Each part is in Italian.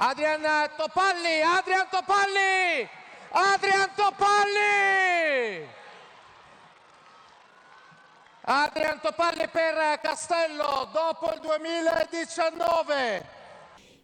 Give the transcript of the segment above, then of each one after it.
Adrian Topalli, Adrian Topalli, Adrian Topalli! Adrian Topalli per Castello dopo il 2019.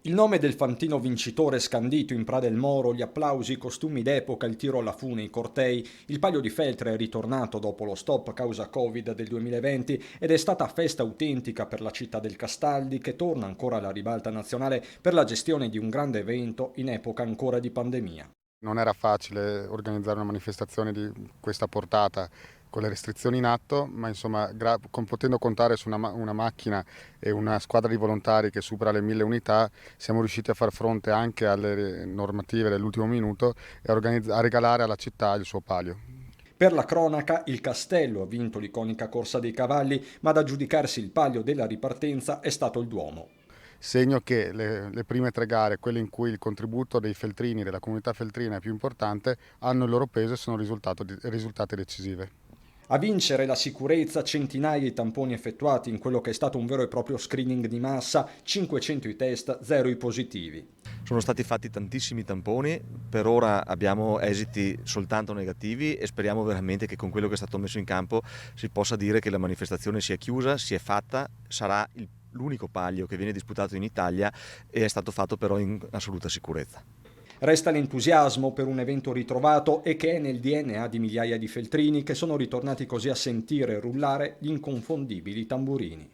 Il nome del fantino vincitore scandito in Pra del Moro, gli applausi, i costumi d'epoca, il tiro alla fune, i cortei. Il Palio di Feltre è ritornato dopo lo stop causa Covid del 2020 ed è stata festa autentica per la città del Castaldi, che torna ancora alla ribalta nazionale per la gestione di un grande evento in epoca ancora di pandemia. Non era facile organizzare una manifestazione di questa portata con le restrizioni in atto, ma insomma potendo contare su una macchina e una squadra di volontari che supera le 1000 unità, siamo riusciti a far fronte anche alle normative dell'ultimo minuto e a regalare alla città il suo palio. Per la cronaca, il Castello ha vinto l'iconica Corsa dei Cavalli, ma ad aggiudicarsi il palio della ripartenza è stato il Duomo. Segno che le prime 3 gare, quelle in cui il contributo dei feltrini, della comunità feltrina è più importante, hanno il loro peso e sono risultate decisive. A vincere la sicurezza, centinaia di tamponi effettuati in quello che è stato un vero e proprio screening di massa, 500 i test, 0 i positivi. Sono stati fatti tantissimi tamponi, per ora abbiamo esiti soltanto negativi e speriamo veramente che con quello che è stato messo in campo si possa dire che la manifestazione sia chiusa, si è fatta, sarà l'unico palio che viene disputato in Italia e è stato fatto però in assoluta sicurezza. Resta l'entusiasmo per un evento ritrovato e che è nel DNA di migliaia di feltrini che sono ritornati così a sentire rullare gli inconfondibili tamburini.